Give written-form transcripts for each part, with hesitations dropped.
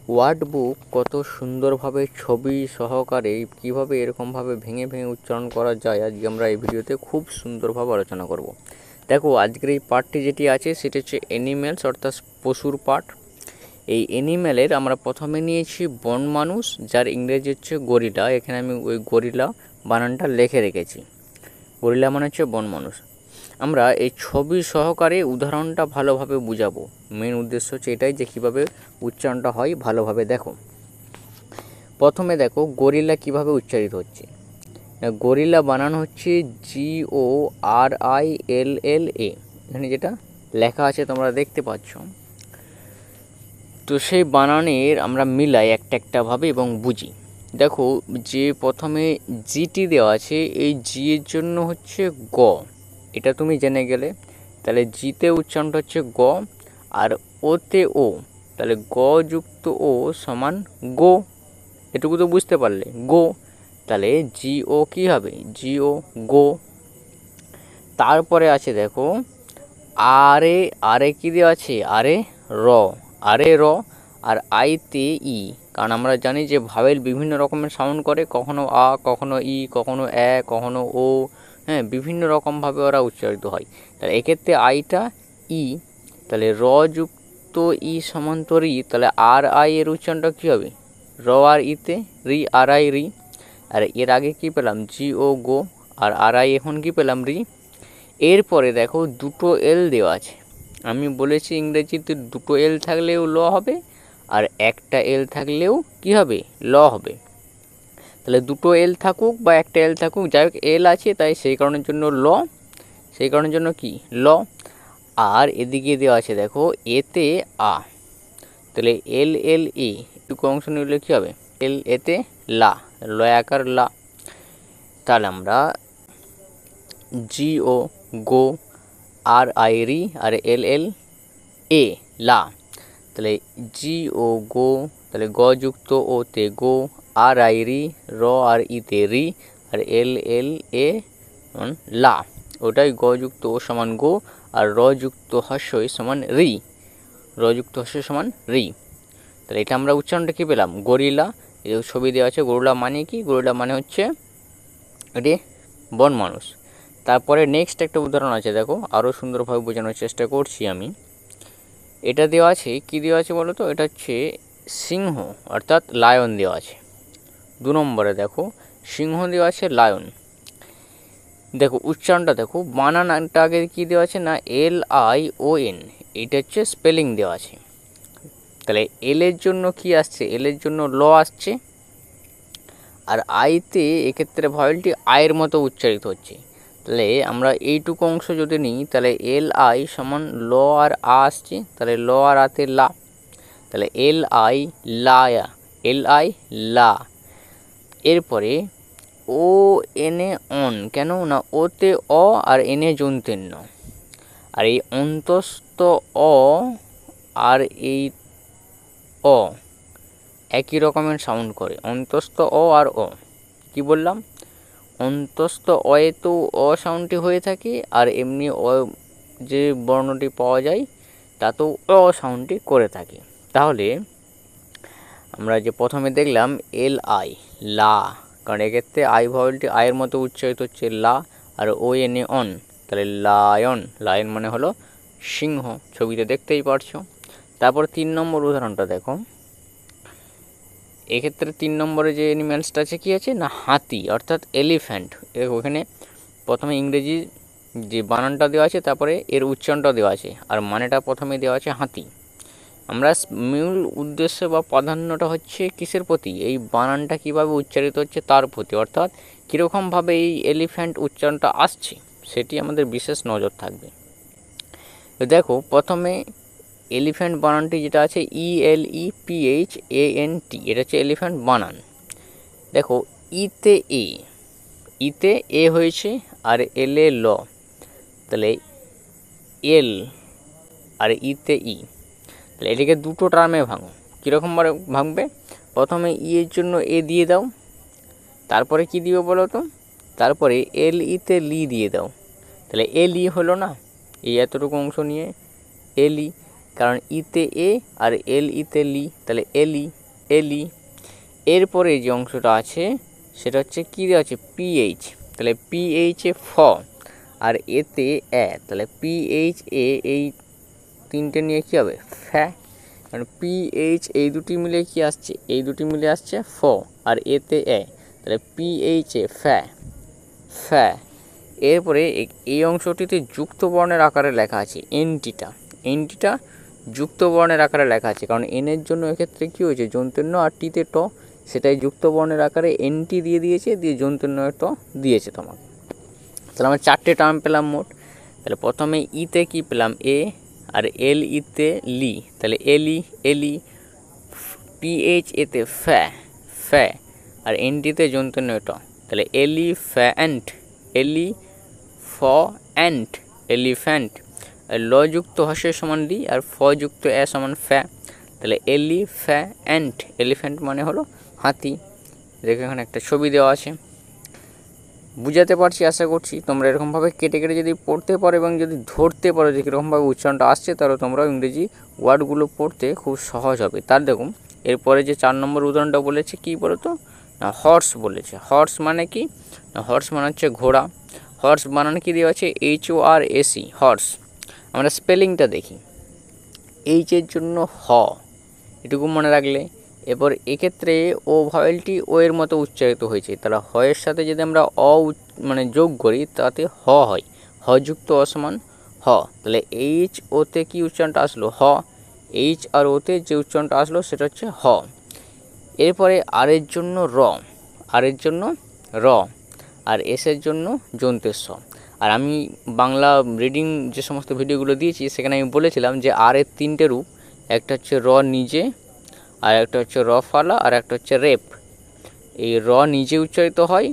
Word বুক কত সুন্দরভাবে ছবি সহকারে কীভাবে এরকমভাবে ভেঙে ভেঙে উচ্চারণ করা যায়, আজকে আমরা এই ভিডিওতে খুব সুন্দরভাবে আলোচনা করব। দেখো, আজকের এই পার্টটি যেটি আছে সেটি হচ্ছে অ্যানিম্যালস, অর্থাৎ পশুর পার্ট। এই অ্যানিম্যালের আমরা প্রথমে নিয়েছি বন মানুষ, যার ইংরেজি হচ্ছে গরিলা। এখানে আমি ওই গরিলা বানানটা লিখে রেখেছি। গরিলা মানে হচ্ছে বন মানুষ। আমরা এই ছবি সহকারে উদাহরণটা ভালোভাবে বুঝাবো। মেন উদ্দেশ্য হচ্ছে এটাই যে কীভাবে উচ্চারণটা হয় ভালোভাবে দেখো। প্রথমে দেখো গরিলা কিভাবে উচ্চারিত হচ্ছে। গরিলা বানানো হচ্ছে GORILLA। এখানে যেটা লেখা আছে তোমরা দেখতে পাচ্ছ। তো সেই বানানের আমরা মিলাই একটা একটাভাবে এবং বুঝি। দেখো, যে প্রথমে জিটি দেওয়া আছে, এই জি এর জন্য হচ্ছে গ, এটা তুমি জেনে গেলে। তাহলে জিতে উচ্চারণটা হচ্ছে গ, আর ওতে ও, তাহলে গ যুক্ত ও সমান গো। এটুকু তো বুঝতে পারলে, গো। তাহলে জিও কী হবে, জিও গো। তারপরে আছে দেখো আরে, আরে কী দেওয়া আছে, আরে র, আরে র। আর আইতে ই, কারণ আমরা জানি যে ভাওয়েল বিভিন্ন রকমের সাউন্ড করে, কখনো আ, কখনো ই, কখনো এ, কখনো ও, হ্যাঁ, বিভিন্ন রকমভাবে ওরা উচ্চারিত হয়। তাহলে এক্ষেত্রে আইটা ই, তাহলে র যুক্ত ই সমান্ত রি। তাহলে আর আই এর উচ্চারণটা কী হবে, র আর ইতে রি, আর আই রি। আর এর আগে কী পেলাম, জি ও গো, আর আই এখন কী পেলাম, রি। এরপরে দেখো দুটো এল দেওয়া আছে। আমি বলেছি ইংরেজিতে দুটো এল থাকলেও ল হবে, আর একটা এল থাকলেও কি হবে, ল হবে। তাহলে দুটো এল থাকুক বা একটা এল থাকুক, যাই হোক এল আছে, তাই সেই কারণের জন্য ল, সেই কারণের জন্য কি ল। আর এদিকে দেওয়া আছে দেখো এতে আ, তাহলে এল এল ই একটু অংশ নিলে কী হবে, এল এতে লা, ল আকার লা। তাহলে আমরা জিও গো, আর আই রি, আর এল এল এ লা। তাহলে জি ও গো, তাহলে গ যুক্ত ওতে গো, আর আই রি, র আর ইতে রি, আর এল এল এ লা। ওটাই গ যুক্ত ও সমান গো, আর র যুক্ত হস্যই সমান রি, র যুক্ত হস্য সমান রি। তাহলে এটা আমরা উচ্চারণটা কী পেলাম, গরিলা। এই ছবি দেওয়া আছে, গরিলা মানে কি, গরিলা মানে হচ্ছে এটি বন মানুষ। তারপরে নেক্সট একটা উদাহরণ আছে, দেখো আরও সুন্দরভাবে বোঝানোর চেষ্টা করছি আমি। এটা দেওয়া আছে, কী দেওয়া আছে বলো তো, এটা হচ্ছে সিংহ, অর্থাৎ লায়ন দেওয়া আছে। 2 নম্বরে দেখো সিংহ দেওয়া আছে, লায়ন। দেখো উচ্চারণটা দেখো, বানানটা আগে কী দেওয়া আছে না, LION, এটা হচ্ছে স্পেলিং দেওয়া আছে। তাহলে এল এর জন্য কি আসছে, এল এর জন্য ল আসছে, আর আইতে এক্ষেত্রে ভয়েলটি আয়ের মতো উচ্চারিত হচ্ছে। তাহলে আমরা এইটুকু অংশ যদি নিই, তাহলে এল আই সমান ল আর আ আসছে, তাহলে ল আর আতে লা। তাহলে এল আই লা, এল আই লা। এরপরে ও এনে অন, কেন না ওতে অ আর এনে যন্ত্রেণ্য, আর এই অন্তস্থ অ আর এই অ একই রকমের সাউন্ড করে, অন্তস্থ অ আর অ। কি বললাম, অন্তস্থ অয়ে তো অ সাউন্ডটি হয়ে থাকে, আর এমনি অ যে বর্ণটি পাওয়া যায় তাতেও অ সাউন্ডটি করে থাকে। তাহলে আমরা যে প্রথমে দেখলাম এল আই লা, কারণ এক্ষেত্রে আই ভয়েলটি আয়ের মতো উচ্চারিত হচ্ছে লা, আর ও এন এ অন, তাহলে লায়ন, লায়ন মানে হলো সিংহ, ছবিতে দেখতেই পারছো। তারপর 3 নম্বর উদাহরণটা দেখো। এক্ষেত্রে 3 নম্বরে যে অ্যানিম্যালসটা আছে কী আছে না, হাতি, অর্থাৎ এলিফ্যান্ট। ওখানে প্রথমে ইংরেজি যে বানানটা দেওয়া আছে, তারপরে এর উচ্চারণটা দেওয়া আছে, আর মানেটা প্রথমে দেওয়া আছে হাতি। আমরা মূল উদ্দেশ্য বা প্রাধান্যটা হচ্ছে কিসের প্রতি, এই বানানটা কীভাবে উচ্চারিত হচ্ছে তার প্রতি, অর্থাৎ কীরকমভাবে এই এলিফ্যান্ট উচ্চারণটা আসছে সেটি আমাদের বিশেষ নজর থাকবে। তো দেখো প্রথমে এলিফ্যান্ট বানানটি যেটা আছে ELEPHANT, এটা হচ্ছে এলিফ্যান্ট বানান। দেখো ইতে এ, ইতে এ হয়েছে, আর এলে ল, তাহলে এল, আর ইতে ই। তাহলে এটাকে দুটো টার্মে ভাঙো। কীরকমভাবে ভাঙবে, প্রথমে ই এর জন্য এ দিয়ে দাও, তারপরে কি দিবে বলো তো, তারপরে এল ইতে লি দিয়ে দাও। তাহলে এল ই হলো না, এই এতটুকু অংশ নিয়ে এল ই। কারণ ইতে এ আর এল ইতে লি, তাহলে এলি এলি। এরপরে যে অংশটা আছে সেটা হচ্ছে কী দেওয়া আছে, পিএইচ, তাহলে পিএইচে ফ আর এতে এ, তাহলে পিএইচ এ এই তিনটে নিয়ে কী হবে, ফ্যা। কারণ পিএইচ এই দুটি মিলে কি আসছে, এই দুটি মিলে আসছে ফ আর এতে এ, তাহলে পিএইচ এ ফ্যা ফ্যা। এরপরে এই অংশটিতে যুক্ত বর্ণের আকারে লেখা আছে এনটিটা, এনটিটা যুক্ত বর্ণের আকারে লেখা আছে, কারণ এনের জন্য এক্ষেত্রে কী হয়েছে, যন্ত্রের ন আর টিতে ট, সেটাই যুক্ত বর্ণের আকারে এনটি দিয়ে দিয়েছে, দিয়ে যন্ত্রের নয় ট দিয়েছে তোমাকে। তাহলে আমরা 4টে টার্ম পেলাম মোট। তাহলে প্রথমে ইতে কি পেলাম, এ, আর এল ইতে লি, তাহলে এলি এলি। পিএইচ এতে ফ্যা ফ্যা, আর এনটিতে যন্ত্রের নয় ট, তাহলে এলি ফ্যান্ট এলি ফ অ্যান্ট এলিফ্যান্ট। ল যুক্ত হর্ষের সমান লি আর ফ যুক্ত এ সমান ফ্যা, তাহলে এলিফ্যান্ট, এলিফ্যান্ট মানে হলো হাতি। দেখো এখানে একটা ছবি দেওয়া আছে, বুঝাতে পারছি আশা করছি। তোমরা এরকমভাবে কেটে কেটে যদি পড়তে পারো এবং যদি ধরতে পারো যে কীরকমভাবে উচ্চারণটা আসছে, তাহলে তোমরা ইংরেজি ওয়ার্ডগুলো পড়তে খুব সহজ হবে। তার দেখুন এরপরে যে 4 নম্বর উদাহরণটা বলেছে কী বলো তো, না হর্স বলেছে। হর্স মানে কি, না হর্স মানে হচ্ছে ঘোড়া। হর্স বানান কি দেওয়া আছে, HORS হর্স। আমরা স্পেলিংটা দেখি, এইচের জন্য হ, এটুকু মনে রাখলে। এরপর এক্ষেত্রে ও ভাওয়েলটি ও এর মতো উচ্চারিত হয়েছে, তাহলে হ এর সাথে যদি আমরা মানে যোগ করি তাতে হ হয়, হ যুক্ত অ সমান হ, তাহলে এইচ ওতে কি উচ্চারণটা আসলো, হ। এইচ আর ওতে যে উচ্চারণটা আসলো সেটা হচ্ছে হ। এরপরে আর এর জন্য র, আর এর জন্য র, আর এসের জন্য যন্ত্রের স। আর আমি বাংলা রিডিং যে সমস্ত ভিডিওগুলো দিয়েছি সেখানে আমি বলেছিলাম যে আর এর 3টে রূপ, একটা হচ্ছে র নিজে, আর একটা হচ্ছে র ফালা, আর একটা হচ্ছে রেপ। এই র নিজে উচ্চারিত হয়,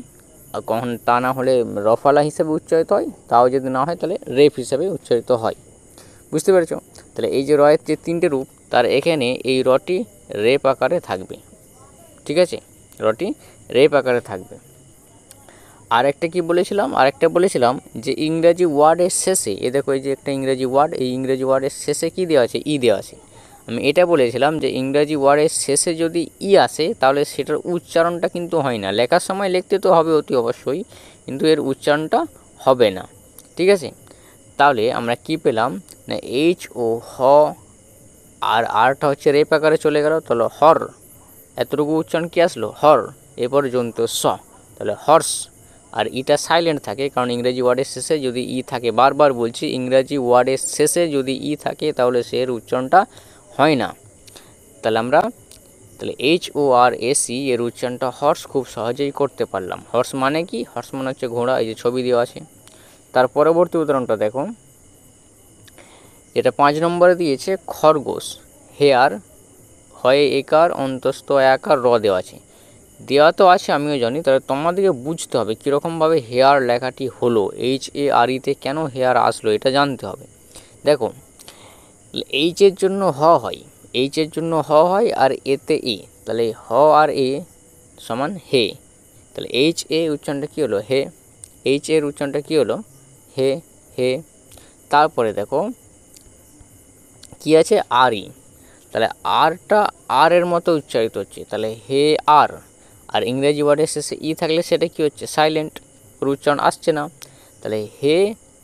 আর কখন তা না হলে র ফালা হিসেবে উচ্চারিত হয়, তাও যদি না হয় তাহলে রেপ হিসেবে উচ্চারিত হয়। বুঝতে পেরেছ? তাহলে এই যে রয়ের যে 3টে রূপ, তার এখানে এই রটি রেপ আকারে থাকবে, ঠিক আছে, রটি রেপ আকারে থাকবে। আরেকটা কি বলেছিলাম, আরেকটা বলেছিলাম যে ইংরাজি ওয়ার্ডের শেষে, এ দেখো এই যে একটা ইংরাজি ওয়ার্ড, এই ইংরাজি ওয়ার্ডের শেষে কী দেওয়া আছে, ই দেওয়া আছে। আমি এটা বলেছিলাম যে ইংরাজি ওয়ার্ডের শেষে যদি ই আসে তাহলে সেটার উচ্চারণটা কিন্তু হয় না, লেখার সময় লিখতে তো হবে অতি অবশ্যই, কিন্তু এর উচ্চারণটা হবে না, ঠিক আছে। তাহলে আমরা কি পেলাম না, এইচ ও হ আর আরটা হচ্ছে রেপ আকারে চলে গেল, তাহলে হর, এতটুকু উচ্চারণ কি আসলো, হর। এরপর যন্ত্র স, তাহলে হর্স। আর ইটা সাইলেন্ট থাকে, কারণ ইংরেজি ওয়ার্ডের শেষে যদি ই থাকে, বারবার বলছি ইংরাজি ওয়ার্ডের শেষে যদি ই থাকে তাহলে সে এর উচ্চারণটা হয় না। তাহলে HORS এর উচ্চারণটা হর্স খুব সহজেই করতে পারলাম। হর্স মানে কি, হর্স মানে হচ্ছে ঘোড়া, এই যে ছবি দেওয়া আছে। তার পরবর্তী উদাহরণটা দেখো, যেটা 5 নম্বরে দিয়েছে খরগোশ, হেয়ার, হয় একার অন্তস্থ একার র দেওয়া আছে, দেওয়া তো আছে আমিও জানি, তাহলে তোমাদেরকে বুঝতে হবে কীরকমভাবে হেয়ার লেখাটি হলো, HAREতে কেন হেয়ার আসলো এটা জানতে হবে। দেখো এইচের জন্য হ হয়, এইচের জন্য হ হয়, আর এতে এ, তাহলে হ আর এ সমান হে, তাহলে HA উচ্চারণটা কী হলো, হে। এইচ এর উচ্চারণটা কী হলো, হে হে। তারপরে দেখো কি আছে, আরই, তাহলে আরটা আর এর মতো উচ্চারিত হচ্ছে, তাহলে হে আর। আর ইংরেজি ওয়ার্ডের শেষে ই থাকলে সেটা কি হচ্ছে, সাইলেন্ট, ওর উচ্চারণ আসছে না। তাহলে হে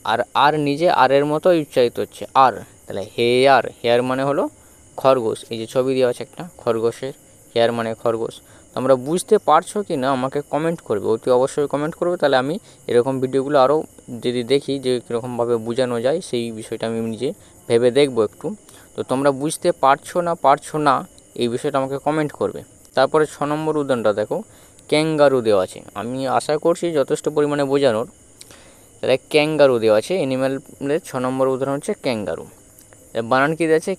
আর আর নিজে আর এর মতো উচ্চারিত হচ্ছে, আর, তাহলে হেয়ার। হেয়ার মানে হলো খরগোশ, এই যে ছবি দেওয়া আছে একটা খরগোশের, হেয়ার মানে খরগোশ। তোমরা বুঝতে পারছো কি না আমাকে কমেন্ট করবে, অতি অবশ্যই কমেন্ট করবে, তাহলে আমি এরকম ভিডিওগুলো আরও যদি দেখি যে কীরকমভাবে বোঝানো যায় সেই বিষয়টা আমি নিজে ভেবে দেখবো একটু। তো তোমরা বুঝতে পারছো না এই বিষয়টা আমাকে কমেন্ট করবে। তারপরে 6 নম্বর উদাহরণটা দেখো, ক্যাঙ্গারু দেওয়া আছে, আমি আশা করছি যথেষ্ট পরিমাণে বোঝানোর। তাহলে ক্যাঙ্গারু দেওয়া আছে, অ্যানিম্যালের 6 নম্বর উদাহরণ হচ্ছে ক্যাঙ্গারু। বানান কী দেওয়া আছে,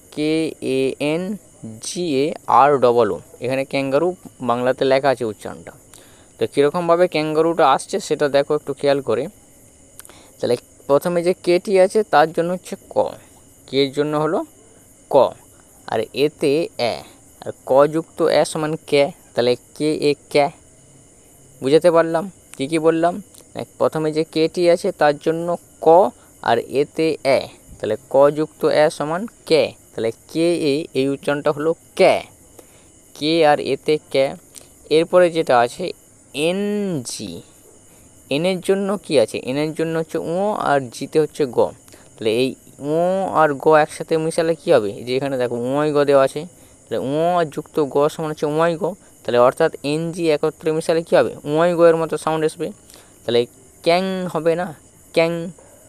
KANGAROO, এখানে ক্যাঙ্গারু বাংলাতে লেখা আছে উচ্চারণটা। তো কীরকমভাবে ক্যাঙ্গারুটা আসছে সেটা দেখো একটু খেয়াল করে। তাহলে প্রথমে যে কেটি আছে তার জন্য হচ্ছে ক, কে এর জন্য হলো ক, আর এতে এ, আর ক যুক্ত এ সমান কে, তাহলে কে এ ক্যা। বুঝাতে পারলাম কী কী বললাম, প্রথমে যে কেটি আছে তার জন্য ক, আর এতে এ, তাহলে ক যুক্ত এ সমান কে, তাহলে কে এ এই উচ্চারণটা হলো ক্যা, কে আর এতে ক্যা। এরপরে যেটা আছে এন জি, এনের জন্য কি আছে, এনের জন্য হচ্ছে ও আর জিতে হচ্ছে গ। তাহলে এই ও আর গ একসাথে মিশালে কি হবে, যে এখানে দেখো ওয়াই গ দেওয়া আছে, তাহলে ও আর যুক্ত গ সমান হচ্ছে ওয়াই গ। তাহলে অর্থাৎ এন জি একত্রে মিশালে কী হবে, ওয়াই গ এর মতো সাউন্ড আসবে। তাহলে ক্যাং হবে না, ক্যাং,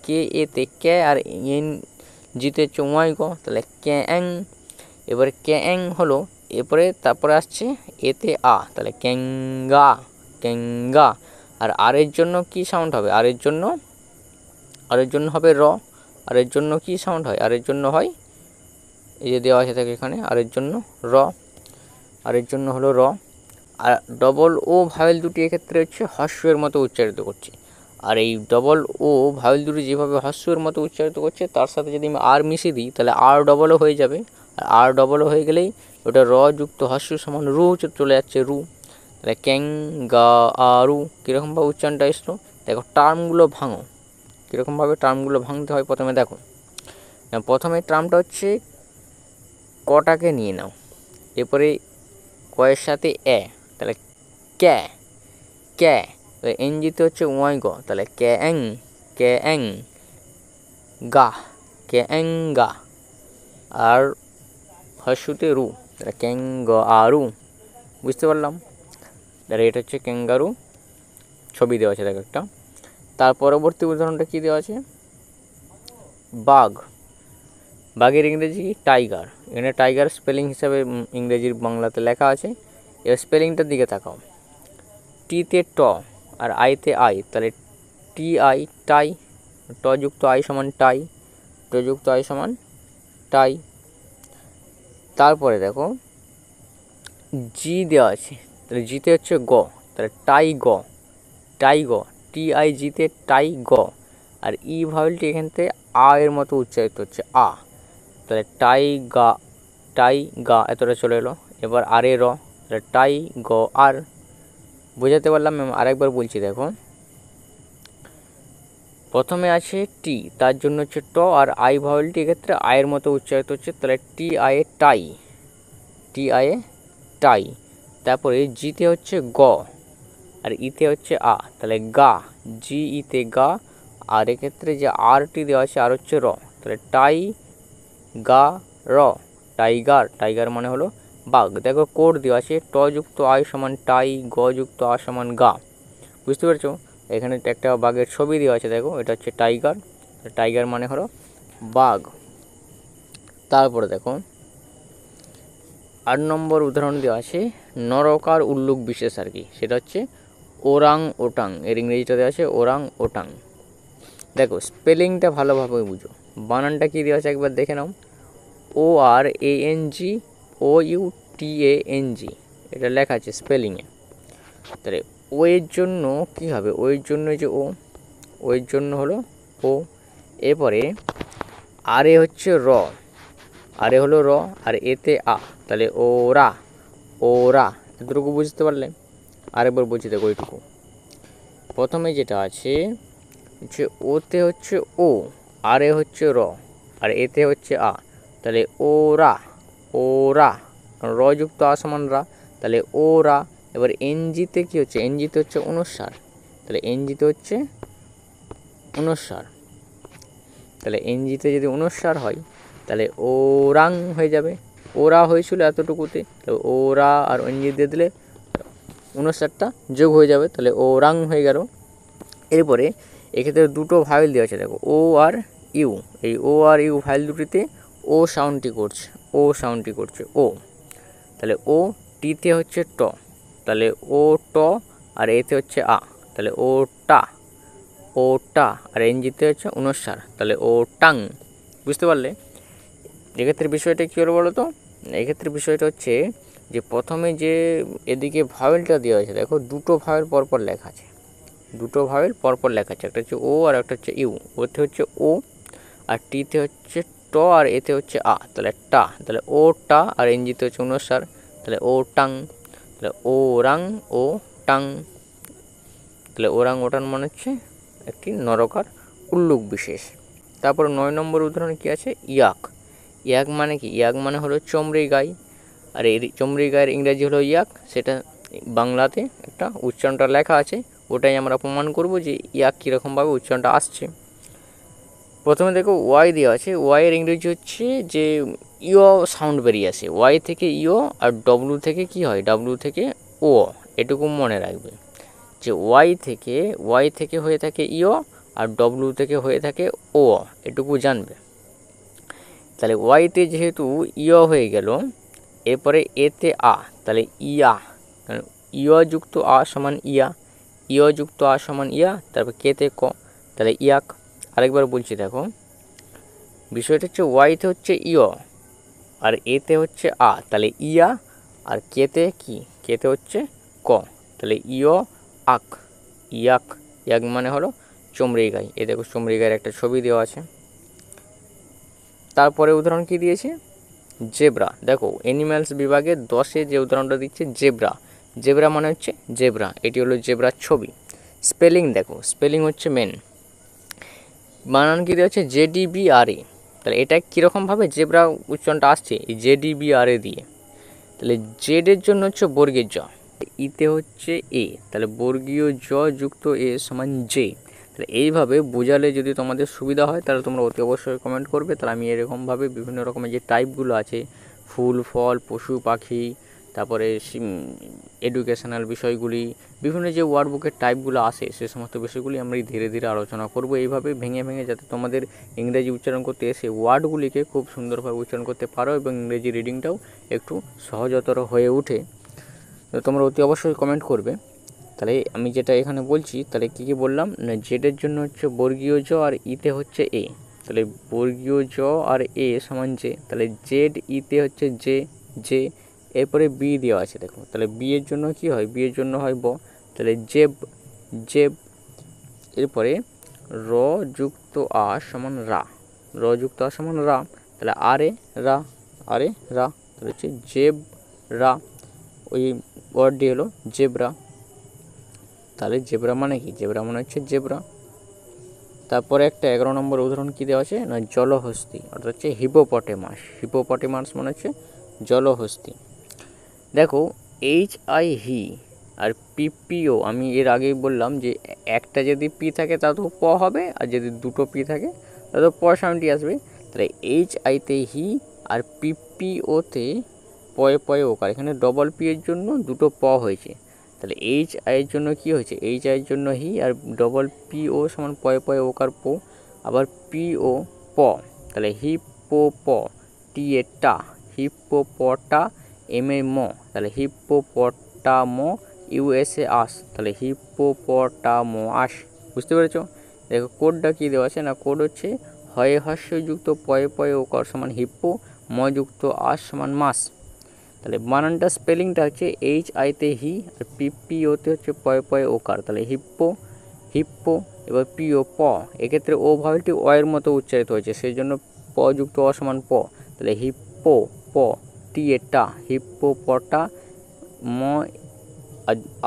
কে এতে ক্যা আর এন জিতে হচ্ছে ওয়াই গ, তাহলে ক্যাং। এবারে ক্যাং হলো, এরপরে তারপরে আসছে এতে আ, তাহলে ক্যাঙ্গা, ক্যাঙ্গা। আর আর এর জন্য কি সাউন্ড হবে, আর এর জন্য হবে র। আর এর জন্য কি সাউন্ড হয়, আর এর জন্য হয় এই যে দেওয়া আছে থাকে এখানে, আর এর জন্য র, আর এর জন্য হলো র। আর ডবল ও ভাওয়েল দুটি এক্ষেত্রে হচ্ছে হস্যের মতো উচ্চারিত করছে। আর এই ডবল ও ভাওয়েল দুটি যেভাবে হস্যের মতো উচ্চারিত করছে, তার সাথে যদি আমি আর মিশিয়ে দিই তাহলে আর ডবলও হয়ে যাবে। আর আর ডবলও হয়ে গেলেই ওটা র যুক্ত হস্য সমান রু চলে যাচ্ছে, রু। তাহলে ক্যাং গা আরু কীরকমভাবে উচ্চারণটা এসলো দেখো, টার্মগুলো ভাঙো, কীরকমভাবে টার্মগুলো ভাঙতে হয় প্রথমে দেখো। প্রথমে টার্মটা হচ্ছে কটাকে নিয়ে নাও, এরপরে কয়ের সাথে এ, তাহলে ক্যা, ক্যা, এন জিতে হচ্ছে ওয়াই গ, তাহলে ক্যাং, ক্যাং গা, ক্যাং গা। আর হস্যতে রু, তাহলে ক্যাং গ আরু, বুঝতে পারলাম। তাহলে এটা হচ্ছে ক্যাঙ্গারু, ছবি দেওয়া আছে দেখো একটা। তার পরবর্তী উদাহরণটা কী দেওয়া আছে, বাঘ, বাঘের ইংরেজি টাইগার। এখানে টাইগার স্পেলিং হিসাবে ইংরেজির বাংলাতে লেখা আছে। এবার স্পেলিংটার দিকে তাকাও, টিতে ট আর আইতে আই, তাহলে টি আই টাই, ট যুক্ত আই সমান টাই, ট যুক্ত আই সমান টাই। তারপরে দেখো জি দেওয়া আছে, তাহলে জিতে হচ্ছে গ, তাহলে টাই গ, টাই গ, টি আই জিতে টাই গ। আর ই ভাওয়েলটি এখান থেকে আ এর মতো উচ্চারিত হচ্ছে আ, তাহলে টাই গা, টাই গা এতটা চলে এলো। এবার আর এ র, তাহলে টাই গ আর। বোঝাতে পারলাম, আরেকবার বলছি দেখো। প্রথমে আছে টি, তার জন্য হচ্ছে ট, আর আই ভাওয়েলটি এক্ষেত্রে আয়ের মতো উচ্চারিত হচ্ছে, তাহলে টি আয়ে টাই, টি আয়ে টাই। তারপরে জিতে হচ্ছে গ আর ইতে হচ্ছে আ, তাহলে গা, জি ইতে গা। আর এক্ষেত্রে যে আরটি দেওয়া আছে আর হচ্ছে র, তাহলে টাই গা র, টাইগার, টাইগার মানে হলো বাঘ। দেখো কোড দেওয়া আছে, ট যুক্ত আই সমান টাই, গ যুক্ত আ সমান গা, বুঝতে পেরেছো। এখানে একটা বাঘের ছবি দেওয়া আছে দেখো, এটা হচ্ছে টাইগার, টাইগার মানে হলো বাঘ। তারপরে দেখো 8 নম্বর উদাহরণ দেওয়া আছে নরকার উল্লুক বিশেষ আর কি, সেটা হচ্ছে ওরাং ওটাং। এর ইংরেজিটা দেওয়া আছে ওরাং ওটাং। দেখো স্পেলিংটা ভালোভাবে বুঝো, বানানটা কী দেওয়া আছে একবার দেখে নাও, O R A N G O U T A N G, এটা লেখা আছে স্পেলিংয়ে। তাহলে ও এর জন্য কী হবে, ও এর জন্য যে ও, ও এর জন্য হলো ও। এরপরে আর এ হচ্ছে র, আর এ হলো র, আর এতে আ, তাহলে ওরা, ওরা। এতটুকু বুঝতে পারলে। আরেকবার বলছি দেখো ওইটুকু। প্রথমে যেটা আছে হচ্ছে ওতে হচ্ছে ও, আর এ হচ্ছে র, আর এতে হচ্ছে আ, তাহলে ওরা, ওরা, র যুক্ত আ সমান রা, তাহলে ওরা। এবার এনজিতে কী হচ্ছে, এনজিতে হচ্ছে অনুস্বার, তাহলে এনজিতে হচ্ছে অনুস্বার, তাহলে এনজিতে যদি অনুস্বার হয় তাহলে ওরাং হয়ে যাবে। ওরা হয়েছিল এতটুকুতে, তো ওরা আর এনজি দিয়ে দিলে অনুস্বারটা যোগ হয়ে যাবে, তাহলে ওরাং হয়ে গেল। এরপরে এক্ষেত্রে দুটো ভাওয়েল দেওয়া আছে দেখো, ও আর ইউ। এই ও আর ইউ ভাওয়েল দুটিতে ও সাউন্ডটি করছে, ও সাউন্ডটি করছে ও, তাহলে ও। টিতে হচ্ছে ট, তাহলে ও ট, আর এতে হচ্ছে আ, তাহলে ও টা, ও টা। আর এনজিতে হচ্ছে অনুস্বার, তাহলে ও টাং, বুঝতে পারলে। এক্ষেত্রে বিষয়টা কী হলো বলো তো, এক্ষেত্রে বিষয়টা হচ্ছে যে প্রথমে যে এদিকে ভাওয়েলটা দেওয়া হয়েছে দেখো, দুটো ভাওয়েল পরপর লেখা আছে, দুটো ভাওয়েল পরপর লেখা আছে, একটা হচ্ছে ও আর একটা হচ্ছে ইউ। ওতে হচ্ছে ও, আর টিতে হচ্ছে ট, আর এতে হচ্ছে আ, তাহলে টা, তাহলে ও টা। আর এনজিতে হচ্ছে অনুস্বার, তাহলে ও টাং, তাহলে ও রাং ও টাং। তাহলে ওরাং ওটাং মানে হচ্ছে একটি নরকার উল্লুক বিশেষ। তারপর 9 নম্বর উদাহরণে কী আছে, ইয়াক। ইয়াক মানে কি? ইয়াক মানে হলো চমড়ি গাই, আর এই চমড়ি গায়ের ইংরাজি হলো ইয়াক। সেটা বাংলাতে একটা উচ্চারণটা লেখা আছে, ওটাই আমরা প্রমাণ করব যে ইয়াক কীরকমভাবে উচ্চারণটা আসছে। প্রথমে দেখো ওয়াই দেওয়া আছে, ওয়াইয়ের ইংরেজি হচ্ছে যে ইও সাউন্ড বেরিয়ে আসে, ওয়াই থেকে ইও, আর ডব্লু থেকে কি হয়? ডাব্লু থেকে ও। এটুকু মনে রাখবে যে ওয়াই থেকে হয়ে থাকে ইও, আর ডব্লু থেকে হয়ে থাকে ও, এটুকু জানবে। তাহলে ওয়াইতে যেহেতু ইয় হয়ে গেল, এরপরে এতে আ, তাহলে ইয়া, ইয় যুক্ত আ সমান ইয়া, ইয় যুক্ত আ সমান ইয়া, তারপর কেতে ক, তাহলে ইয়াক। আরেকবার বলছি দেখো, বিষয়টা হচ্ছে ওয়াইতে হচ্ছে ইয়, আর এতে হচ্ছে আ, তাহলে ইয়া, আর কেতে কি? কেতে হচ্ছে ক, তাহলে ইয় আক, ইয়াক। ইয়াক মানে হলো চমড়ি গাই। এ দেখো চমড়ি গায়ের একটা ছবি দেওয়া আছে। তারপরে উদাহরণ কি দিয়েছে? জেব্রা। দেখো অ্যানিম্যালস বিভাগে 10-এ যে উদাহরণটা দিচ্ছে জেব্রা, জেব্রা মানে হচ্ছে জেব্রা, এটি হলো জেব্রার ছবি। স্পেলিং দেখো, স্পেলিং হচ্ছে মেন, বানান কি দেওয়া হচ্ছে JEBRA। তাহলে এটা কীরকমভাবে জেব্রা উচ্চারণটা আসছে? এই JEBRA দিয়ে। তাহলে জেডের জন্য হচ্ছে বর্গীয় জ, ইতে হচ্ছে এ, তাহলে বর্গীয় জ যুক্ত এ সমান জে। তাহলে এইভাবে বোঝালে যদি তোমাদের সুবিধা হয় তাহলে তোমরা অতি অবশ্যই কমেন্ট করবে। তাহলে আমি এরকমভাবে বিভিন্ন রকমের যে টাইপগুলো আছে, ফুল ফল পশু পাখি, তারপরে এডুকেশনাল বিষয়গুলি, বিভিন্ন যে ওয়ার্ডবুকের টাইপগুলো আসে সে সমস্ত বিষয়গুলি আমরা ধীরে ধীরে আলোচনা করব, এইভাবে ভেঙে ভেঙে, যাতে তোমাদের ইংরেজি উচ্চারণ করতে এসে ওয়ার্ডগুলিকে খুব সুন্দরভাবে উচ্চারণ করতে পারো এবং ইংরেজি রিডিংটাও একটু সহজতর হয়ে ওঠে। তো তোমরা অতি অবশ্যই কমেন্ট করবে। তাহলে আমি যেটা এখানে বলছি, তাহলে কী কী বললাম না, জেডের জন্য হচ্ছে বর্গীয় জ, আর ইতে হচ্ছে এ, তাহলে বর্গীয় জ আর এ সমান জে, তাহলে জেড ইতে হচ্ছে জে, জে। এরপরে বি দেওয়া আছে দেখো, তাহলে বি এর জন্য কি হয়? বি এর জন্য হয় ব, তাহলে জেব, জেব। এরপরে র যুক্ত আ সমান রা, র যুক্ত আ সমান রা, তাহলে আরে রা, আরে রা, তাহলে হচ্ছে জেব রা। ওই ওয়ার্ডটি হলো জেব্রা। তাহলে জেব্রা মানে কি? জেব্রা মানে হচ্ছে জেব্রা। তারপরে একটা 11 নম্বর উদাহরণ কী দেওয়া আছে না, জলহস্তি, অর্থাৎ হচ্ছে হিপোপটেমাস। হিপোপটেমাস মানে হচ্ছে জলহস্তি। দেখো HI হি আর PPO, আমি এর আগেই বললাম যে একটা যদি পি থাকে তা তো প হবে, আর যদি দুটো পি থাকে তা তো প সাউন্ডটি আসবে। তাহলে HIতে হি আর PPOতে পয়ে পয়ে ওকার, এখানে ডবল পি এর জন্য দুটো প হয়েছে। তাহলে HI এর জন্য কি হয়েছে? HI এর জন্য হি, আর ডবল PO সমান পয়ে পয়ে ওকার পো, আবার PO প, তাহলে হিপো প, টি এ টা, হিপ্পোপটা, এম এ ম, তাহলে হিপ্পোপটামো, USA আস, তাহলে হিপ্পোপটামো আস। বুঝতে পেরেছো? দেখো কোডটা কী দেওয়া আছে না, কোড হচ্ছে হয়ে হস্যযুক্ত পয়ে পয়ে ওকার সমান হিপ্পো, ম যুক্ত আস সমান মাস। তাহলে বানানটা স্পেলিংটা হচ্ছে HIতে হি, আর PPOতে হচ্ছে পয়ে পয়ে ওকার, তাহলে হিপ্পো, হিপ্পো। এবার PO প, এক্ষেত্রে ও ভাবেলটি অয়ের মতো উচ্চারিত হয়েছে, সেই জন্য প যুক্ত অ সমান প, তাহলে হিপ্পো প, টি এ টা, হিপ্পোপটা, ম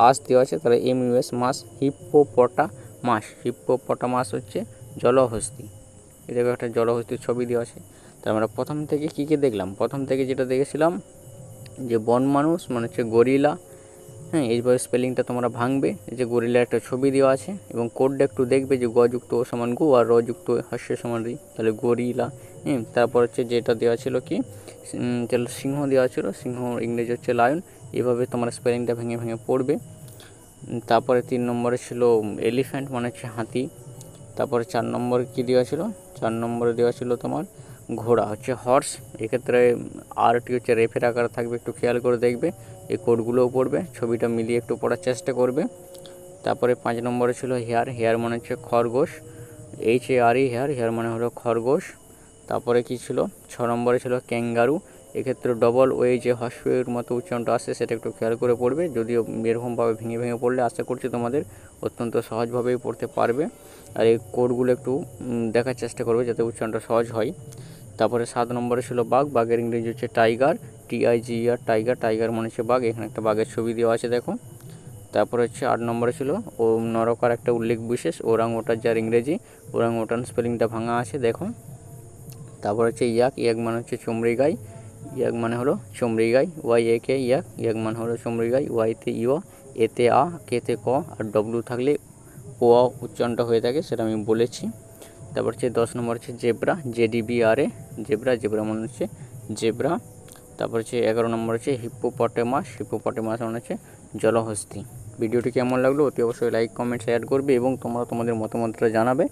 আস দেওয়া আছে, তাহলে MUS মাস, হিপ্পোপটা মাস। হিপ্পোপটামাস হচ্ছে জলহস্তি। এদিকে একটা জলহস্তির ছবি দেওয়া আছে। তাহলে আমরা প্রথম থেকে কী কী দেখলাম? প্রথম থেকে যেটা দেখেছিলাম যে বন মানুষ মানে হচ্ছে গরিলা। হ্যাঁ, এইভাবে স্পেলিংটা তোমরা ভাঙবে, এই যে গরিলার একটা ছবি দেওয়া আছে, এবং কোডটা একটু দেখবে যে গ যুক্ত ও সমান গু, আর র যুক্ত হস্য সমান রি, তাহলে গরিলা। তারপর হচ্ছে যেটা দেওয়া ছিল কি, সিংহ দেওয়া ছিল, সিংহ ইংরেজি হচ্ছে লায়ন। এভাবে তোমরা স্পেলিংটা ভেঙে ভেঙে পড়বে। তারপরে 3 নম্বরে ছিল এলিফ্যান্ট মানে হচ্ছে হাতি। তারপরে 4 নম্বরে কী দেওয়া ছিল? 4 নম্বরে দেওয়া ছিল তোমার ঘোড়া হচ্ছে হর্স। এক্ষেত্রে আরটি হচ্ছে রেফের আকার থাকবে, একটু খেয়াল করে দেখবে, এই কোডগুলোও পড়বে, ছবিটা মিলিয়ে একটু পড়ার চেষ্টা করবে। তারপরে 5 নম্বরে ছিল হেয়ার, হেয়ার মানে হচ্ছে খরগোশ, HARE হেয়ার, হেয়ার মানে হলো খরগোশ। তারপরে কি ছিল? 6 নম্বরে ছিল ক্যাঙ্গারু, এক্ষেত্রে ডবল ওয়ে যে হর্সের মতো উচ্চারণটা আসছে সেটা একটু খেয়াল করে পড়বে, যদিও এরকমভাবে ভেঙে ভেঙে পড়লে আশা করছি তোমাদের অত্যন্ত সহজভাবেই পড়তে পারবে। আর এই কোডগুলো একটু দেখার চেষ্টা করবে যাতে উচ্চারণটা সহজ হয়। তারপরে 7 নম্বরে ছিল বাঘ, বাঘের ইংরেজি হচ্ছে টাইগার, TIGER, টাইগার, টাইগার মানে হচ্ছে বাঘ, এখানে একটা বাঘের ছবি দেওয়া আছে দেখো। তারপরে হচ্ছে 8 নম্বরে ছিল ও নরকার একটা উল্লেখ বিশেষ, ওরাং ওটার যার ইংরেজি ওরাং ওটান, স্পেলিংটা ভাঙা আছে দেখো। তারপর হচ্ছে ইয়াক, ইয়াক মানে হচ্ছে চমড়ি গাই, ইয়াক মানে হলো চমড়ি গাই, ওয়াই এ কে ইয়াক, ইয়াক মানে হলো চমড়ি গাই, ওয়াইতে ইয়, এতে আ, কেতে ক, আর ডব্লু থাকলে ও উচ্চারণটা হয়ে থাকে, সেটা আমি বলেছি। তারপর হচ্ছে 10 নম্বর হচ্ছে জেব্রা, JEBRA, জেব্রা, জেব্রা মানে হচ্ছে জেব্রা। তারপর হচ্ছে 11 নম্বর হচ্ছে হিপ্পোপটেমাস, হিপ্পোপটেমাস মানে হচ্ছে জলহস্তী। ভিডিওটি কেমন লাগলো অতি অবশ্যই লাইক, কমেন্ট, শেয়ার করবে এবং তোমরা তোমাদের মতামতটা জানাবে।